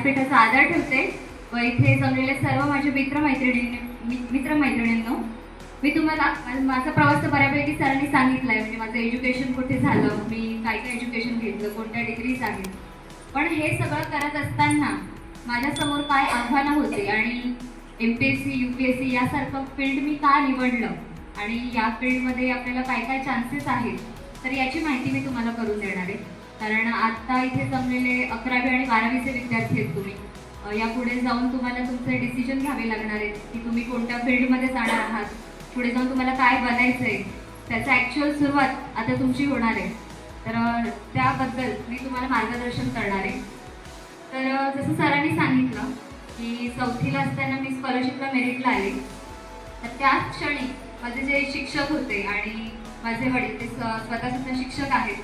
व्यासपीठाचा आदर ठेवते व इथे जमलेले सर्व माझे मित्रमैत्रिणींनो, मी तुम्हाला माझा प्रवास तर बऱ्यापैकी सरांनी सांगितला आहे. म्हणजे माझं एज्युकेशन कुठे झालं, मी काय काय एज्युकेशन घेतलं, कोणत्या डिग्रीज आहेत. पण हे सगळं करत असताना माझ्यासमोर काय आव्हानं होती आणि MPSC UPSC यासारखं फील्ड मी का निवडलं आणि या फील्डमध्ये आपल्याला काय काय चान्सेस आहेत, तर याची माहिती मी तुम्हाला करून देणार आहे. कारण आत्ता इथे जमलेले 11वी आणि 12वीचे विद्यार्थी आहेत तुम्ही. यापुढे जाऊन तुम्हाला तुमचे डिसिजन घ्यावे लागणार आहेत की तुम्ही कोणत्या फील्डमध्ये जाणार आहात, पुढे जाऊन तुम्हाला काय बनायचं आहे, त्याचं ॲक्च्युअल सुरुवात आता तुमची होणार आहे. तर त्याबद्दल मी तुम्हाला मार्गदर्शन करणार आहे. तर जसं सरांनी सांगितलं की 4थीला असताना मी स्कॉलरशिपला मेरिटला आले. तर त्याच क्षणी माझे जे शिक्षक होते आणि माझे वडील ते स्वतःसुद्धा शिक्षक आहेत,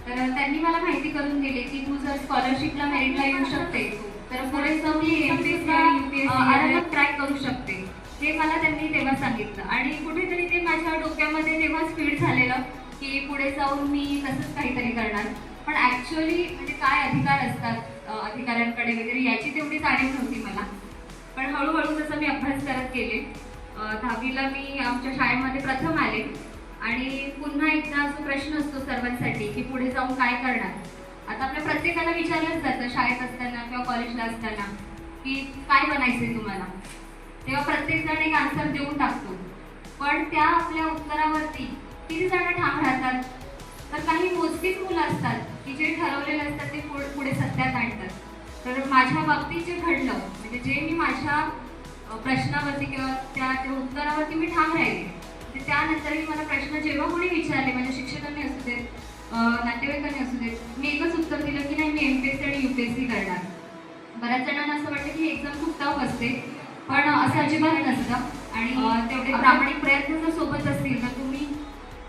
तर त्यांनी मला माहिती करून दिली की तू जर स्कॉलरशिपला मेरिटला येऊ शकते तर पुढे जाऊन MPSC आणि UPSC आरामात ट्रॅक करू शकते. हे मला त्यांनी तेव्हा सांगितलं आणि कुठेतरी ते माझ्या डोक्यामध्ये तेव्हाच फीड झालेलं की पुढे जाऊन मी तसंच काहीतरी करणार. पण ॲक्च्युअली म्हणजे काय अधिकार असतात अधिकाऱ्यांकडे वगैरे याची तेवढी जाणीव नव्हती मला. पण हळूहळू जसं मी अभ्यास करत गेले, 10वीला मी आमच्या शाळेमध्ये प्रथम आले आणि पुन्हा एकदा जो प्रश्न असतो सर्वांसाठी की पुढे जाऊन काय करणार. आता आपल्या प्रत्येकाला विचारलंच जातं शाळेत असताना किंवा कॉलेजला असताना की काय बनायचंय तुम्हाला, तेव्हा प्रत्येकजण एक आन्सर देऊन टाकतो. पण त्या आपल्या उत्तरावरती किती जण ठाम राहतात, तर काही मोजकीच मुलं असतात की जे ठरवलेलं असतात ते पुढे सत्यात आणतात. तर माझ्या बाबतीत जे घडलं म्हणजे जे मी माझ्या प्रश्नावरती किंवा त्या उत्तरावरती मी ठाम राहिले, तर त्यानंतरही मला प्रश्न जेव्हा कोणी विचारले, माझ्या शिक्षकांनी असू देत, नातेवाईकांनी असू देत, मी एकच उत्तर दिलं की नाही, मी MPSC आणि UPSC करणार. बऱ्याच जणांना असं वाटतं की एक्झाम खूप टफ असते, पण असं अजिबात नसतं. आणि तेवढे प्रामाणिक प्रयत्न जर सोबत असतील तर तुम्ही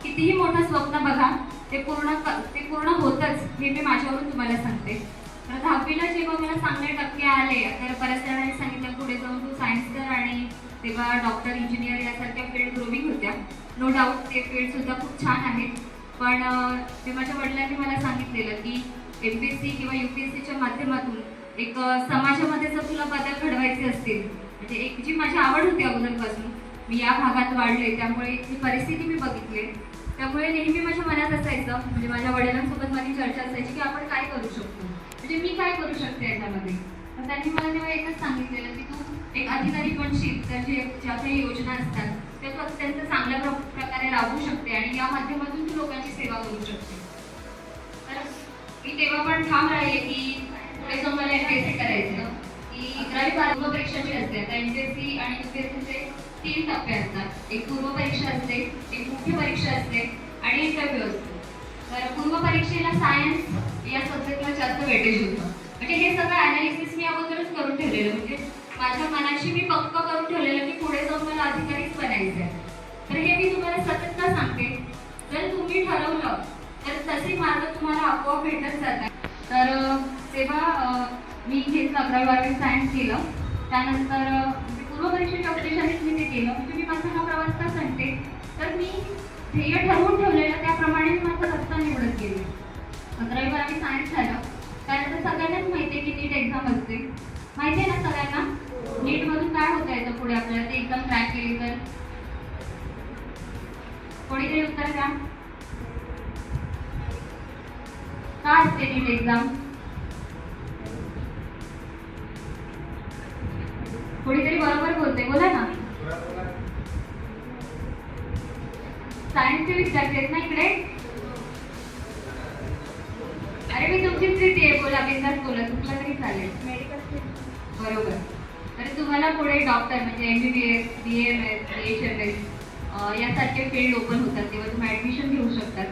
कितीही मोठं स्वप्न बघा, ते पूर्ण होतच, हे मी माझ्यावरून तुम्हाला सांगते. तर 10वीला जेव्हा मला चांगले टक्के आले, तर बऱ्याच जणांनी सांगितलं पुढे जाऊन तू सायन्स कर, आणि तेव्हा डॉक्टर, इंजिनियर यासारख्या फील्ड ग्रोविंग होत्या. नो डाऊट ते फील्डसुद्धा खूप छान आहेत. पण ते माझ्या वडिलांनी मला सांगितलेलं की MPSC किंवा UPSCच्या माध्यमातून एक समाजामध्ये जर तुला बदल घडवायचे असतील, म्हणजे एक जी माझी आवड होती अगोदरपासून, मी या भागात वाढले त्यामुळे इथली परिस्थिती मी बघितली, त्यामुळे नेहमी माझ्या मनात असायचं, म्हणजे माझ्या वडिलांसोबत माझी चर्चा असायची की आपण काय करू शकतो, म्हणजे मी काय करू शकते याच्यामध्ये. तर त्यांनी मला तेव्हा एकच सांगितलेलं की तू एक अधिकारी बनशील तर ज्या काही योजना असतात त्या तू अत्यंत चांगल्या प्रकारे राबवू शकते आणि या माध्यमातून तू लोकांची सेवा करू शकते. तर मी तेव्हा पण ठाम राहिले की पुढे जाऊन मला MPSC करायचं. की 11वी 12वी परीक्षा जी असते, आता MPSC आणि UPSCचे 3 टप्पे असतात. एक पूर्व परीक्षा असते, एक मुख्य परीक्षा असते आणि इंटरव्ह्यू असतो. तर पूर्व परीक्षेला सायन्स या सब्जेक्टला जास्त वेटेज होतं. म्हणजे हे सगळं ॲनालिसिस मी अगोदरच करून ठेवलेलं, म्हणजे माझ्या मनाशी मी पक्क करून ठेवलेलं की पुढे जाऊन मला अधिकारीच बनायचं आहे. तर हे मी तुम्हाला सतत का सांगते, जर तुम्ही ठरवलं तर तसे मार्ग तुम्हाला आपोआप भेटत जातात. तर तेव्हा मी घेतलं 11वी 12वी सायन्स केलं. त्यानंतर पूर्व परीक्षेच्या उद्देशानेच मी ते केलं. म्हणजे मी माझा हा प्रवास का सांगते, तर मी ध्येय ठरवून ठेवलेलं त्याप्रमाणे मी माझा रस्ता निवडत गेले. 11वी 12वी सायन्स झालं. त्यानंतर सगळ्यांनाच माहिती आहे की नीट एक्झाम असते, माहिती आहे ना सगळ्यांना. नीटमधून काय होतं याचं पुढे आपल्याला, ते एक्झाम क्रॅक केली तर. कोणीतरी उत्तर द्या, काय असते नीट एक्झाम? कोणीतरी बरोबर बोलते, बोला ना. सायन्सचे विद्यार्थी आहेत ना इकडे? अरे मी तुमचीच स्थिती आहे, बोला, बिंदास बोला, चुकलं तरी चालेल. मेडिकल बरोबर. तर तुम्हाला पुढे डॉक्टर म्हणजे MBBS, BAMS, BHMS यासारखे फील्ड ओपन होतात, तेव्हा तुम्ही ॲडमिशन घेऊ शकतात.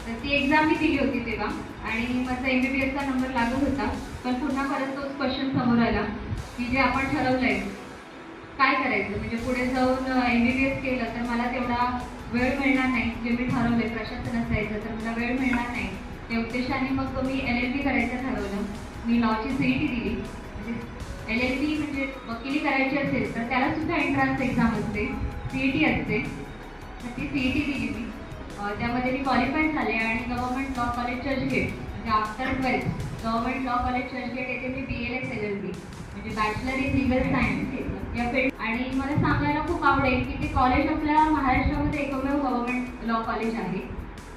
तर ती एक्झाम मी दिली होती तेव्हा आणि माझा MBBSचा नंबर लागत होता. पण पुन्हा परत तोच क्वेश्चन समोर आला की जे आपण ठरवलं आहे काय करायचं, म्हणजे पुढे जाऊन MBBS केलं तर मला तेवढा वेळ मिळणार नाही. जे मी ठरवले प्रशासन असायचं तर मला वेळ मिळणार नाही. त्या उद्देशाने मग मी LLB करायचं ठरवलं. मी लॉची CET दिली. म्हणजे LLB म्हणजे वकिली करायची असेल तर त्याला सुद्धा एंट्रन्स एक्झाम असते, CET असते. तर ती CET दिली मी. त्यामध्ये मी क्वालिफाय झाले आणि गव्हर्नमेंट लॉ कॉलेज चर्चगेट, म्हणजे after 12th government law college Churchgate येथे मी BLS LLB me bachelor in legal science घेतलं या फील्ड. आणि मला सांगायला खूप आवडेल की ते कॉलेज आपल्या महाराष्ट्रामध्ये एकमेव गव्हर्नमेंट लॉ कॉलेज आहे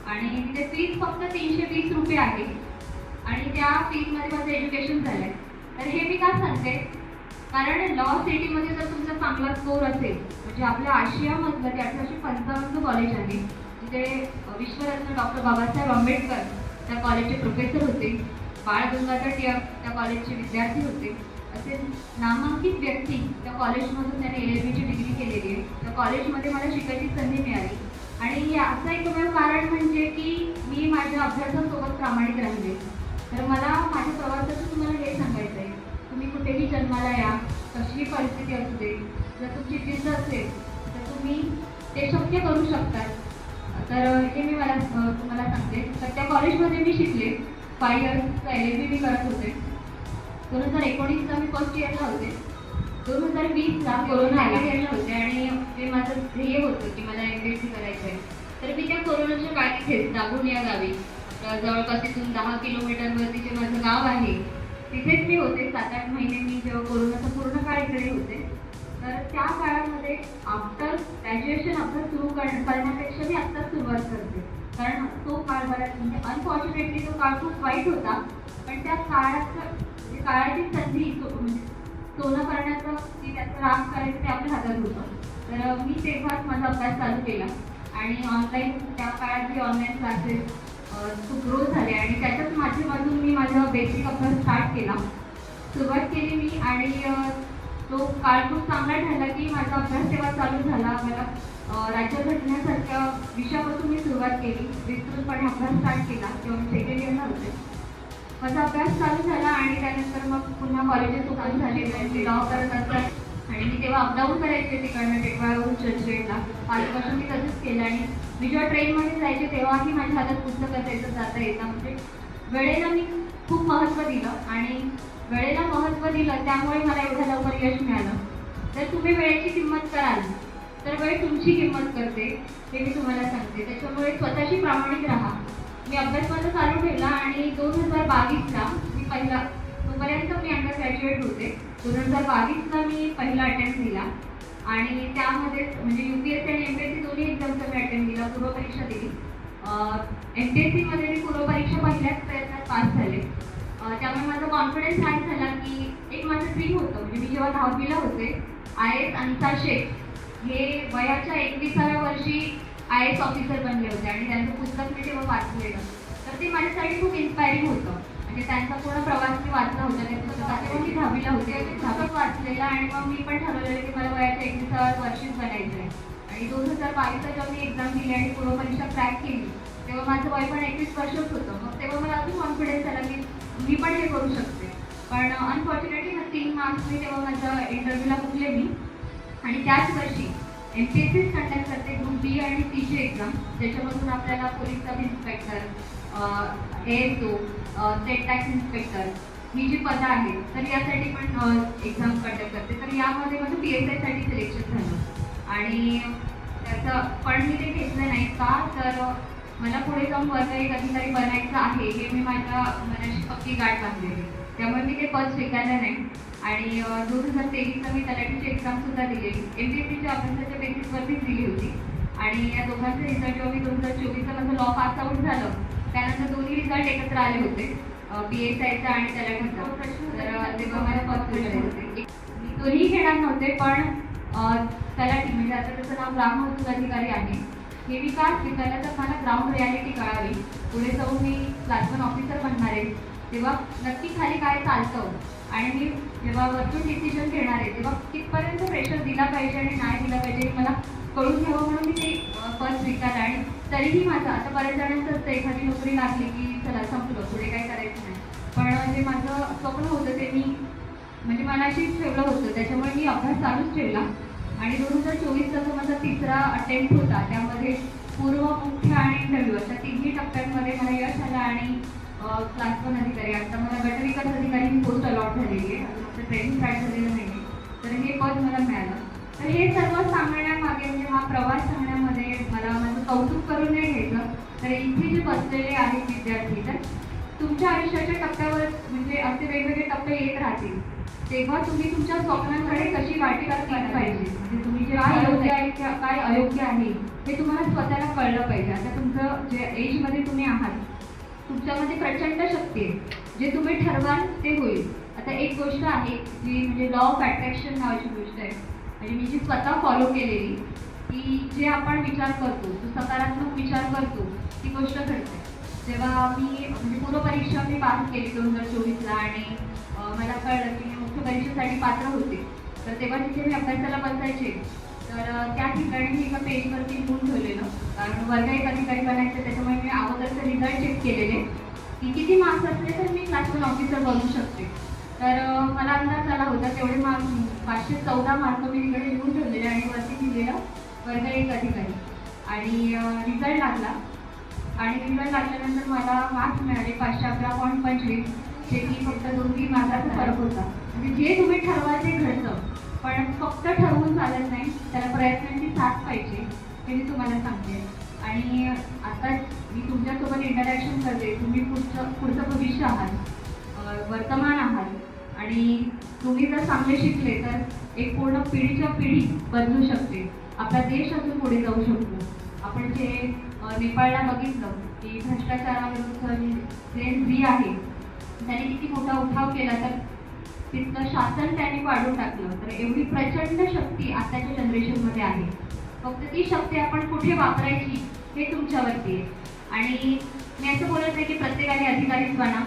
आणि तिथे फीज फक्त 320 रुपये आहे आणि त्या फीजमध्ये माझं एज्युकेशन झालं आहे. तर हे मी का सांगते, कारण लॉ सिटीमध्ये जर तुमचा चांगला स्कोर असेल, म्हणजे आपल्या आशियामधलं ते 1855 कॉलेज आहे, तिथे विश्वरत्न डॉक्टर बाबासाहेब आंबेडकर त्या कॉलेजचे प्रोफेसर होते, बाळ गंगाधर टिळक त्या कॉलेजचे विद्यार्थी होते, असे नामांकित व्यक्ती त्या कॉलेजमधून त्याने LLB ची डिग्री केलेली आहे. त्या कॉलेजमध्ये मला शिकायची संधी मिळाली आणि याचं एकमेव कारण म्हणजे की मी माझ्या अभ्यासासोबत प्रामाणिक राहिले. तर मला माझ्या प्रवासाचं तुम्हाला हे सांगायचं आहे, तुम्ही कुठेही जन्माला या, कशीही परिस्थिती असू दे, जर तुमची जिद्द असेल तर तुम्ही ते शक्य करू शकता. तर हे मी तुम्हाला सांगते. तर त्या कॉलेजमध्ये मी शिकले 5 इयर्सचा LLB मी करत होते. 2019ला मी फर्स्ट इयरला होते, 2020ला कोरोना इयरला होते आणि ते माझं ध्येय होतं की मला MPSC करायचं आहे. तर मी त्या कोरोनाच्या काळात दाबून या गावी जवळपास इथून 10 किलोमीटरवरती जे माझं गाव आहे तिथेच मी होते 7-8 महिने. मी जेव्हा कोरोनाचा पूर्ण काळ इकडे होते, तर त्या काळामध्ये आफ्टर ग्रॅज्युएशन अभ्यास सुरू करण्यापेक्षा मी आत्ताच सुरुवात करते. कारण तो काळ बराच म्हणजे अनफॉर्च्युनेटली तो काळ खूप वाईट होता, पण त्या काळाची संधी म्हणजे सोनं करण्याचं की त्याचं राग करायचं ते आपल्या हातात होतं. तर मी तेव्हाच माझा अभ्यास चालू केला आणि ऑनलाईन त्या काळात जे ऑनलाईन क्लासेस खूप ग्रो झाले आणि त्याच्याच माध्यमातून मी माझा बेसिक अभ्यास स्टार्ट केला, सुरुवात केली मी. आणि तो काळ खूप चांगला ठरला की माझा अभ्यास तेव्हा चालू झाला. मला राज्यघटनेसारख्या विषयापासून मी सुरुवात केली, विस्तृतपणे अभ्यास स्टार्ट केला तेव्हा मी सेकंड इयरला होते. माझा अभ्यास चालू झाला आणि त्यानंतर मग पुन्हा कॉलेजेस ओपन झाले, मी लॉ करत असतात आणि मी तेव्हा अपडाऊन करायचे तिकडनं टेकवाळवरून चर्चगेटला. 5 वर्ष मी तसंच केलं आणि मी जेव्हा ट्रेनमध्ये जायचे तेव्हाही माझ्या हातात पुस्तक असायचं जाता येतं. म्हणजे वेळेला मी खूप महत्त्व दिलं आणि वेळेला महत्त्व दिलं त्यामुळे मला एवढं लवकर यश मिळालं. तर तुम्ही वेळेची किंमत कराल तर वेळ तुमची किंमत करते, हे मी तुम्हाला सांगते. त्याच्यामुळे स्वतःशी प्रामाणिक राहा. मी अभ्यास माझा चालू ठेवला आणि 2022ला मी पहिला, तोपर्यंत मी अंडर ग्रॅज्युएट होते, 2022ला मी पहिला अटेम्प्ट दिला आणि त्यामध्ये म्हणजे UPSC आणि MPSC दोन्ही एक्झामचा मी अटेम्प्ट दिला, पूर्वपरीक्षा दिली. MPSCमध्ये मी पूर्वपरीक्षा पहिल्याच प्रयत्नात पास झाले. त्यामुळे माझा कॉन्फिडन्स हाय झाला की एक माझं ड्रीम होतं, म्हणजे मी जेव्हा 10वीला होते IAS अन्सार शेख हे वयाच्या 21व्या वर्षी IAS ऑफिसर बनले होते आणि त्यांचं पुस्तक मी तेव्हा वाचलेलं. तर ते माझ्यासाठी खूप इन्स्पायरिंग होतं. म्हणजे त्यांचा पूर्ण प्रवास मी वाचला होता. तेव्हा मी 10वीला होते आणि 10वीत वाचलेलं आणि मग मी पण ठरवलेलं की मला वयाच्या 21व्या वर्षीच बनायचं आहे. आणि 2022ला जेव्हा मी एक्झाम दिली आणि पूर्वपरीक्षा क्रॅक केली तेव्हा माझं वय पण 21 वर्षच होतं. मग तेव्हा मला अजून कॉन्फिडन्स आला की मी पण हे करू शकते. पण अनफॉर्च्युनेटली 3 मार्क्सनी तेव्हा माझं इंटरव्ह्यूला चुकले मी आणि त्याच वर्षी MPSCच कंडक्ट करते ग्रुप B आणि Cची एक्झाम, ज्याच्यामधून आपल्याला police sub inspector, ASO, state tax inspector ही जी पदं आहेत तर यासाठी पण एक्झाम कंडक्ट करते. तर यामध्ये माझं PSIसाठी सिलेक्शन झालं आणि त्याचं पण मी ते घेतलं नाही का, तर मला पुढे जाऊन वरती अधिकारी बनायचं आहे हे मी माझ्या मनाशी पक्की गाठ बांधलेली, त्यामुळे मी ते पद स्वीकारलं नाही. आणि 2023ला मी तलाठीची एक्झामसुद्धा दिलेली, MPSCच्या अभ्यासाच्या बेसिसवरतीच दिली होती. आणि या दोघांचे रिझल्ट जेव्हा मी 2024ला माझं लॉ पास आऊट झालं त्यानंतर दोन्ही रिझल्ट एकत्र आले होते, PSIचा आणि तलाठीचा. तर तेव्हा मला फर्स्ट मिळाले होते. मी दोन्ही घेणार नव्हते, पण तलाठी म्हणजे आता त्याचं नाव ग्राम महसूल अधिकारी आहे हे मी का स्वीकारलं तर मला ग्राउंड रियालिटी कळावी. पुढे जाऊन मी क्लास 1 ऑफिसर बनणार आहे तेव्हा नक्की खाली काय चालतं आणि मी जेव्हा वरतून डिसिजन घेणार आहे तेव्हा कितपर्यंत प्रेशर दिला पाहिजे आणि नाही दिला पाहिजे मला कळून घ्यावं म्हणून मी ते पद स्वीकारलं. आणि तरीही माझं आता बऱ्याच जणांचं असतं एखादी नोकरी लागली की चला संपलं, पुढे काय करायचं नाही, पण जे माझं स्वप्न होतं ते मी म्हणजे मनाशीच ठेवलं होतं, त्याच्यामुळे मी अभ्यास चालूच ठेवला. आणि 2024चा जो माझा 3रा अटेम्प्ट होता त्यामध्ये पूर्व, मुख्य आणि इंटरव्ह्यू अशा 3ही टप्प्यांमध्ये मला यश आलं आणि क्लास 1 अधिकारी, आता मला गटविकास अधिकारी ही पोस्ट अलॉट झालेली आहे, अजून आपलं ट्रेनिंग स्टार्ट झालेलं नाही आहे, तर हे पद मला मिळालं. तर हे सर्व सांगण्यामागे म्हणजे हा प्रवास सांगण्यामध्ये मला माझं कौतुक करून नाही घ्यायचं. तर इथे जे बसलेले आहेत विद्यार्थी, तर तुमच्या आयुष्याच्या टप्प्यावर म्हणजे असे वेगवेगळे टप्पे येत राहतील, तेव्हा तुम्ही तुमच्या स्वप्नांकडे कशी वाटचाल केली पाहिजे, म्हणजे तुम्ही जे काय योग्य आहे काय अयोग्य आहे हे तुम्हाला स्वतःला कळलं पाहिजे. आता तुमचं जे एजमध्ये तुम्ही आहात तुमच्यामध्ये प्रचंड शक्ती आहे, जे तुम्ही ठरवाल ते होईल. आता एक गोष्ट आहे जी म्हणजे लॉ ऑफ अट्रॅक्शन नावाची गोष्ट आहे, म्हणजे मी जी स्वतः फॉलो केलेली, की जे आपण विचार करतो, जो सकारात्मक विचार करतो ती गोष्ट घडते. जेव्हा मी म्हणजे पूर्वपरीक्षा मी पास केली 2024ला आणि मला कळलं की मी मुख्य परीक्षेसाठी पात्र होते, तर तेव्हा तिथे मी अभ्यासाला बसायचे. तर त्या ठिकाणी मी एका पेजवरती लिहून ठेवलेलं, कारण वर्ग एक अधिकारी बनायचं, त्याच्यामुळे मी अगोदरचे रिझल्ट चेक केलेले की किती मार्क्स असले तर मी क्लास 1 ऑफिसर बनू शकते. तर मला अंदाज आला होता तेवढे मार्क्स 514 मार्क मी तिकडे लिहून ठेवलेले आणि वरती लिहिलेलं वर्ग एक अधिकारी. आणि रिझल्ट लागला आणि रिझल्ट लागल्यानंतर मला मार्क्स मिळाले 511.25, जे की फक्त 2-3 मार्काचा फरक होता. म्हणजे जे तुम्ही ठरवाल ते घडतं, पण फक्त ठरवून चालत नाही, त्याला प्रयत्नांची साथ पाहिजे, हे मी तुम्हाला सांगते. आणि आता मी तुमच्यासोबत इंटरॅक्शन करते, तुम्ही पुढचं भविष्य आहात, वर्तमान आहात, आणि तुम्ही जर चांगले शिकले तर एक पूर्ण पिढीच्या पिढी बदलू शकते. आपला देश अजून पुढे जाऊ शकतो. आपण जे नेपाळला बघितलं की भ्रष्टाचाराविरुद्ध जे स्त्री आहे त्याने किती मोठा उठाव केला, तर तिथलं शासन त्याने वाढवून टाकलं. तर एवढी प्रचंड शक्ती आताच्या जनरेशनमध्ये आहे. फक्त ती शक्ती आपण कुठे वापरायची हे तुमच्यावरती आहे. आणि मी असं बोलत नाही की प्रत्येकाने अधिकारीच बना,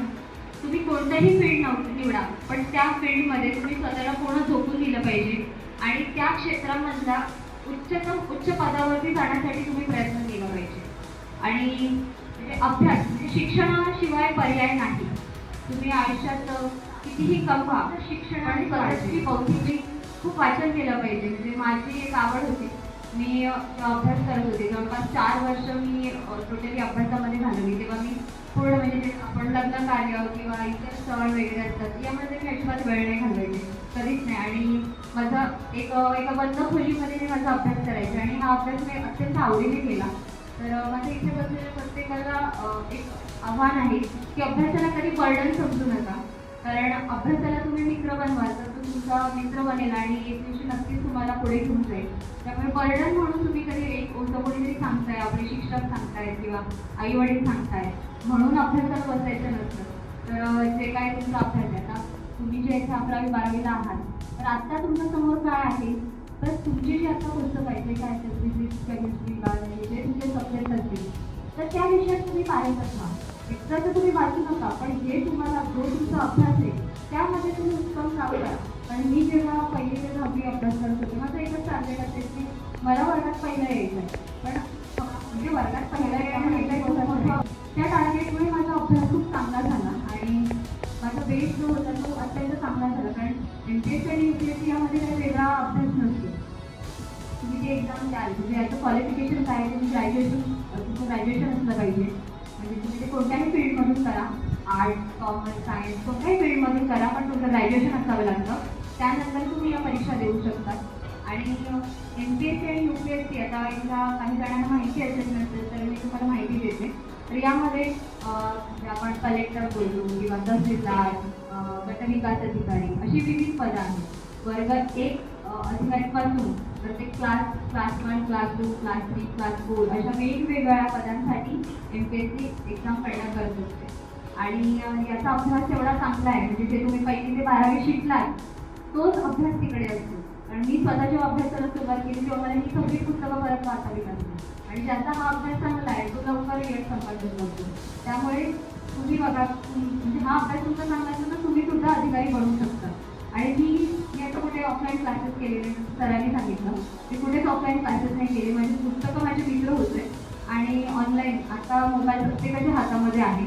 तुम्ही कोणतंही फील्ड निवडा, पण त्या फील्डमध्ये तुम्ही स्वतःला पूर्ण झोकून दिलं पाहिजे आणि त्या क्षेत्रामधला उच्च पदावरती जाण्यासाठी तुम्ही प्रयत्न केला पाहिजे. आणि म्हणजे अभ्यास म्हणजे शिक्षणाशिवाय पर्याय नाही. तुम्ही आयुष्यात कितीही कमवा, शिक्षण आणि स्वतःची बौद्धिक खूप वाचन केलं पाहिजे. म्हणजे माझी एक आवड होती, मी अभ्यास करत होते, जवळपास 4 वर्ष मी टोटली अभ्यासामध्ये घालवली. तेव्हा मी पूर्ण म्हणजे जे आपण लग्न कार्य किंवा इतर सण वगैरे असतात यामध्ये मी अजिबात वेळ नाही घालवायचे, कधीच नाही. आणि माझा एका बंद खोलीमध्ये मी माझा अभ्यास करायचे आणि हा अभ्यास मी अत्यंत आवडीने केला. तर माझ्या इथे बसलेल्या प्रत्येकाला एक आव्हान आहे की अभ्यासाला कधी बर्डन समजू नका, कारण अभ्यासाला तुम्ही मित्र बनवाल तर तो तुमचा मित्र बनेल आणि एक दिवशी नक्कीच तुम्हाला पुढे घेऊन जाईल. त्यामुळे बर्डन म्हणून तुम्ही कधी एक कोणीतरी सांगताय, आपले शिक्षक सांगतायत किंवा आई वडील सांगताय म्हणून अभ्यासाला बसायचं नसतं. तर जे काय तुमचा अभ्यास आहे, आता तुम्ही जे इथे 11वी-12वीला आहात, तर आत्ता तुमच्या समोर काय आहे, तर तुमची जी आता पुस्तक आहे काय असेल फिजिक्स, केमिस्ट्री, बायोलॉजी जे तुमचे सब्जेक्ट असतील तर त्या विषयात तुम्ही पारंगत व्हा. एकदा तर तुम्ही वाचू नका, पण जे तुम्हाला जो तुमचा अभ्यास आहे त्यामध्ये तुम्ही उत्तम काम करा. कारण मी जेव्हा 1ली ते 10वी अभ्यास करत होते, माझं एकच टार्गेट असेल की मला वर्गात पहिलं यायचं आहे, पण म्हणजे वर्गात पहिला यायला त्या टार्गेटमुळे माझा अभ्यास खूप चांगला झाला आणि माझा बेस जो होता तो अत्यंत चांगला झाला. कारण MPSC आणि UPSC यामध्ये काही वेगळा अभ्यास नसतो. तुम्ही जे एक्झाम द्याल म्हणजे याचं क्वालिफिकेशन काय आहे, तुम्ही तुमचं ग्रॅज्युएशन असलं पाहिजे. म्हणजे तुम्ही ते कोणत्याही फील्डमधून करा, आर्ट्स, कॉमर्स, सायन्स कोणत्याही फील्डमधून करा, पण तुमचं ग्रॅज्युएशन असावं लागतं. त्यानंतर तुम्ही या परीक्षा देऊ शकता. आणि MPSC आणि UPSC आता एकदा काही जणांना माहिती असेल नसेल तर मी तुम्हाला माहिती देते. तर यामध्ये आपण कलेक्टर बोलतो किंवा तहसीलदार, गटविकास अधिकारी अशी विविध पदं आहेत. वर्ग 1 अधिकारीपासून प्रत्येक क्लास 1, क्लास 2, क्लास 3, क्लास 4 अशा वेगवेगळ्या पदांसाठी MPSC एक्झाम पडणं गरजेचं असते. आणि याचा अभ्यास एवढा चांगला आहे, म्हणजे जे तुम्ही 1ली ते 12वी शिकलात तोच अभ्यास तिकडे असतो. कारण मी स्वतः जेव्हा अभ्यासाला सुरुवात केली तेव्हा मला ही सगळी पुस्तकं परत वाचावी लागली. आणि ज्याचा हा अभ्यास चांगला आहे तो लवकर यश संपादन करतो. त्यामुळे तुम्ही बघा, म्हणजे हा अभ्यास तुमचा चांगला असेल तर तुम्ही सुद्धा अधिकारी बनू शकता. आणि मी आता कुठे ऑफलाईन क्लासेस केलेले, सरांनी सांगितलं मी कुठेच ऑफलाईन क्लासेस नाही केले. माझी पुस्तकं माझे मित्र होते आणि ऑनलाईन आता मोबाईल प्रत्येकाच्या हातामध्ये आहे.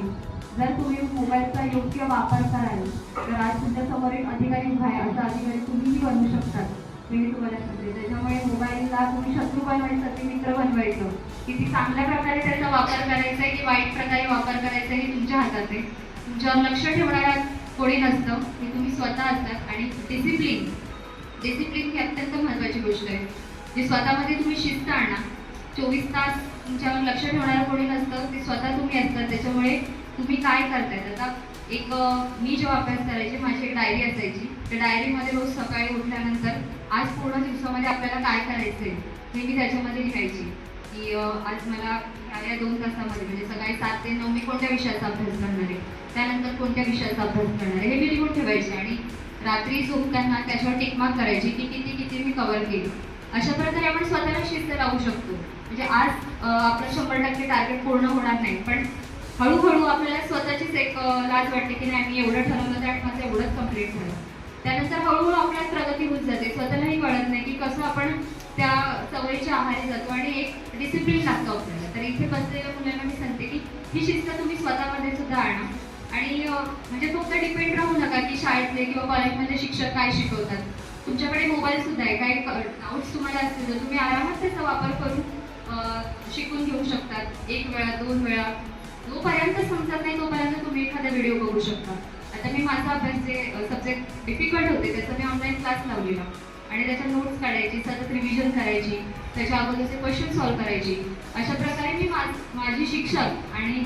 जर तुम्ही मोबाईलचा योग्य वापर कराल तर आज तुमच्यासमोर एक अधिकारी उभा आहे, असा अधिकारी तुम्हीही बनवू शकतात, हे मी तुम्हाला सांगते. त्याच्यामुळे मोबाईलला तुम्ही शत्रू बनवायचं ते मित्र बनवायचं, किती चांगल्या प्रकारे त्याचा वापर करायचा आहे की वाईट प्रकारे वापर करायचा हे तुमच्या हातात आहे. तुमच्यावर लक्ष ठेवणारा कोणी नसतं, हे तुम्ही स्वतः असतात. आणि डिसिप्लिन ही अत्यंत महत्त्वाची गोष्ट आहे, जी स्वतःमध्ये तुम्ही शिस्त आणा. 24 तास तुमच्यावर लक्ष ठेवणारं कोणी नसतं, ते स्वतः तुम्ही असतात. त्याच्यामुळे तुम्ही काय करतायत. आता एक मी जेव्हा अभ्यास करायचे माझी एक डायरी असायची. त्या डायरीमध्ये रोज सकाळी उठल्यानंतर आज पूर्ण दिवसामध्ये आपल्याला काय करायचं आहे हे मी त्याच्यामध्ये लिहायची की आज मला या 2 तासामध्ये म्हणजे सकाळी 7 ते 9 मी कोणत्या विषयाचा अभ्यास करणार आहे, त्यानंतर कोणत्या विषयाचा अभ्यास करणार आहे हे मी लिहून ठेवायचे आणि रात्री झोपताना त्याच्यावर टिकमार्क करायची की किती किती मी कव्हर केली. अशा प्रकारे आपण स्वतःला शिस्त लावू शकतो. म्हणजे आज आपलं 100% टार्गेट पूर्ण होणार नाही, पण हळूहळू आपल्याला स्वतःचीच एक लाज वाटते की नाही मी एवढं ठरवलं तर आणि माझं एवढंच कम्प्लीट झालं. त्यानंतर हळूहळू आपल्याला प्रगती होत जाते. स्वतःलाही कळत नाही की कसं आपण त्या सवयीच्या आहारी जातो आणि एक डिसिप्लिन लागतो आपल्याला. तर इथे बसलेल्या मुलांना मी सांगते की ही शिस्त तुम्ही स्वतःमध्ये सुद्धा आणा आणि म्हणजे फक्त डिपेंड राहू नका की शाळेतले किंवा कॉलेजमधले शिक्षक काय शिकवतात. तुमच्याकडे मोबाईल सुद्धा आहे. काही डाऊट्स तुम्हाला असतील तर तुम्ही आरामात त्याचा वापर करून शिकून घेऊ शकतात. 1 वेळा 2 वेळा जोपर्यंत समजत नाही तोपर्यंत तुम्ही एखादा व्हिडिओ बघू शकता. आता मी माझा अभ्यास जे सब्जेक्ट डिफिकल्ट होते त्याचा मी ऑनलाईन क्लास लावलेला आणि त्याच्या नोट्स काढायची, सतत रिव्हिजन करायची, त्याच्या अगोदरचे क्वेश्चन सॉल्व्ह करायची. अशा प्रकारे मी माझी शिक्षक आणि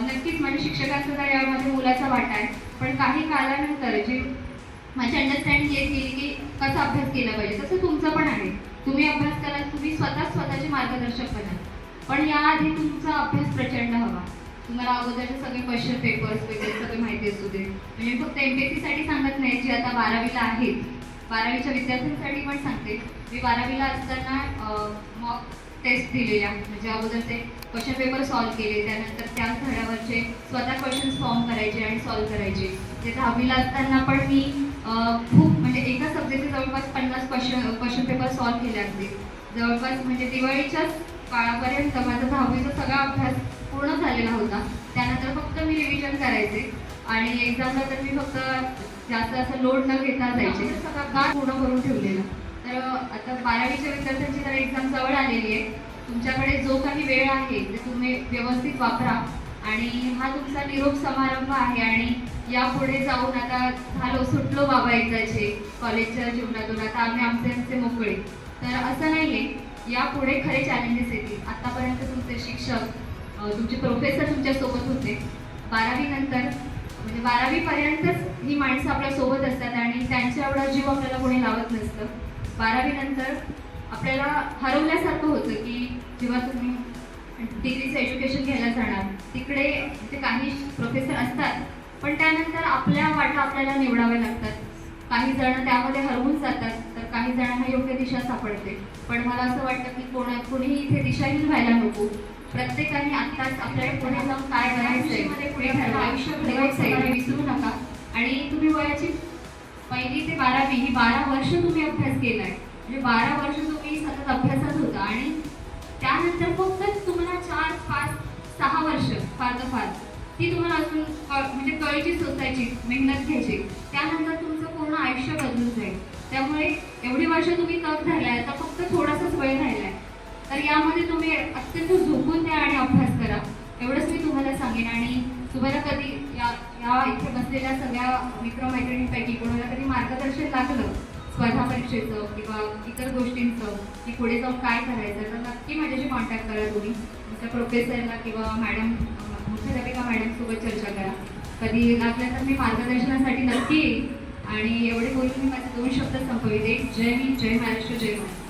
नक्कीच माझ्या शिक्षकांचा तर यामध्ये मुलाचा वाटा आहे. पण काही काळानंतर जे माझी अंडरस्टँडिंग येत गेली की कसा अभ्यास केला पाहिजे तसं तुमचं पण आहे. तुम्ही अभ्यास कराल, तुम्ही स्वतःचे मार्गदर्शक बनाल. पण याआधी तुमचा अभ्यास प्रचंड हवा. तुम्हाला अगोदरचे सगळे क्वेश्चन पेपर्स वगैरे सगळे माहिती असू दे. म्हणजे फक्त MPSCसाठी सांगत नाही, जी आता 12वीला आहेत 12वीच्या विद्यार्थ्यांसाठी पण सांगते. मी 12वीला असताना मॉक टेस्ट दिलेल्या म्हणजे अगोदर ते क्वेश्चन पेपर सॉल्व्ह केले, त्यानंतर त्याच धड्यावरचे स्वतः क्वेश्चन्स फॉर्म करायचे आणि सॉल्व्ह करायचे. ते 10वीला असताना पण मी खूप म्हणजे एका सब्जेक्टचे जवळपास 50 क्वेश्चन पेपर सॉल्व्ह केले अगदी. जवळपास म्हणजे दिवाळीच्याच काळापर्यंत माझा 10वीचा सगळा अभ्यास पूर्ण झालेला होता. त्यानंतर फक्त मी रिव्हिजन करायचे आणि एक्झामला तर मी फक्त जास्त असं लोड न घेता जायचे. सगळा गाठ पूर्ण करून ठेवलेला. तर आता 12वीच्या विद्यार्थ्यांची तर एक्झाम जवळ आलेली आहे. तुमच्याकडे जो काही वेळ आहे ते तुम्ही व्यवस्थित वापरा आणि हा तुमचा निरोप समारंभ आहे आणि यापुढे जाऊन आता झालो सुटलो बाबा एकदाचे कॉलेजच्या जीवनातून, आता आम्ही आमचे मोकळे. तर असं नाही आहे, यापुढे खरे चॅलेंजेस येतील. आतापर्यंत तुमचे शिक्षक तुमचे प्रोफेसर तुमच्यासोबत होते. 12वी नंतर म्हणजे 12वीपर्यंतच ही माणसं आपल्यासोबत असतात आणि त्यांच्या एवढा जीव आपल्याला कोणी लावत नसतं. 12वी नंतर आपल्याला हरवल्यासारखं होतं की जेव्हा तुम्ही डिग्रीचं एज्युकेशन घ्यायला जाणार तिकडे ते काही प्रोफेसर असतात, पण त्यानंतर आपल्या वाटा आपल्याला निवडाव्या लागतात. काही जण त्यामध्ये हरवून जातात तर काही जणांना योग्य दिशा सापडते. पण मला असं वाटतं की कोणीही इथे दिशाहीन व्हायला नको. प्रत्येकाने आत्ताच आपल्याला पुढे जाऊन काय करायचंय पुढे ठरवा, आयुष्य घडवायचंय हे विसरू नका. आणि तुम्ही वयाची 1ली ते 12वी ही 12 वर्ष तुम्ही अभ्यास केलाय. म्हणजे 12 वर्ष तुम्ही सतत अभ्यासात होता आणि त्यानंतर फक्त तुम्हाला 4, 5, 6 वर्ष फार तर फार ती तुम्हाला अजून म्हणजे कळीची सोसायची, मेहनत घ्यायची. त्यानंतर तुमचं पूर्ण आयुष्य बदलून जाईल. त्यामुळे एवढी वर्ष तुम्ही तग धरलाय, आता फक्त थोडासाच वेळ राहिलाय. तर यामध्ये तुम्ही अत्यंत झोपून द्या आणि अभ्यास करा, एवढंच मी तुम्हाला सांगेन. आणि तुम्हाला कधी या इथे बसलेल्या सगळ्या मित्रमैत्रिणींपैकी कोणाला कधी मार्गदर्शन लागलं स्पर्धा परीक्षेचं किंवा इतर गोष्टींचं की पुढे जाऊन काय करायचं, तर नक्की माझ्याशी कॉन्टॅक्ट करा. तुम्ही तुमच्या प्रोफेसरला किंवा मॅडम मुख्याध्यापिका मॅडमसोबत चर्चा करा. कधी लागलं तर मी मार्गदर्शनासाठी नक्की येईल. आणि एवढे बोलून मी माझे 2 शब्द संपविते. जय हिंद, जय महाराष्ट्र, जय महाराष्ट्र.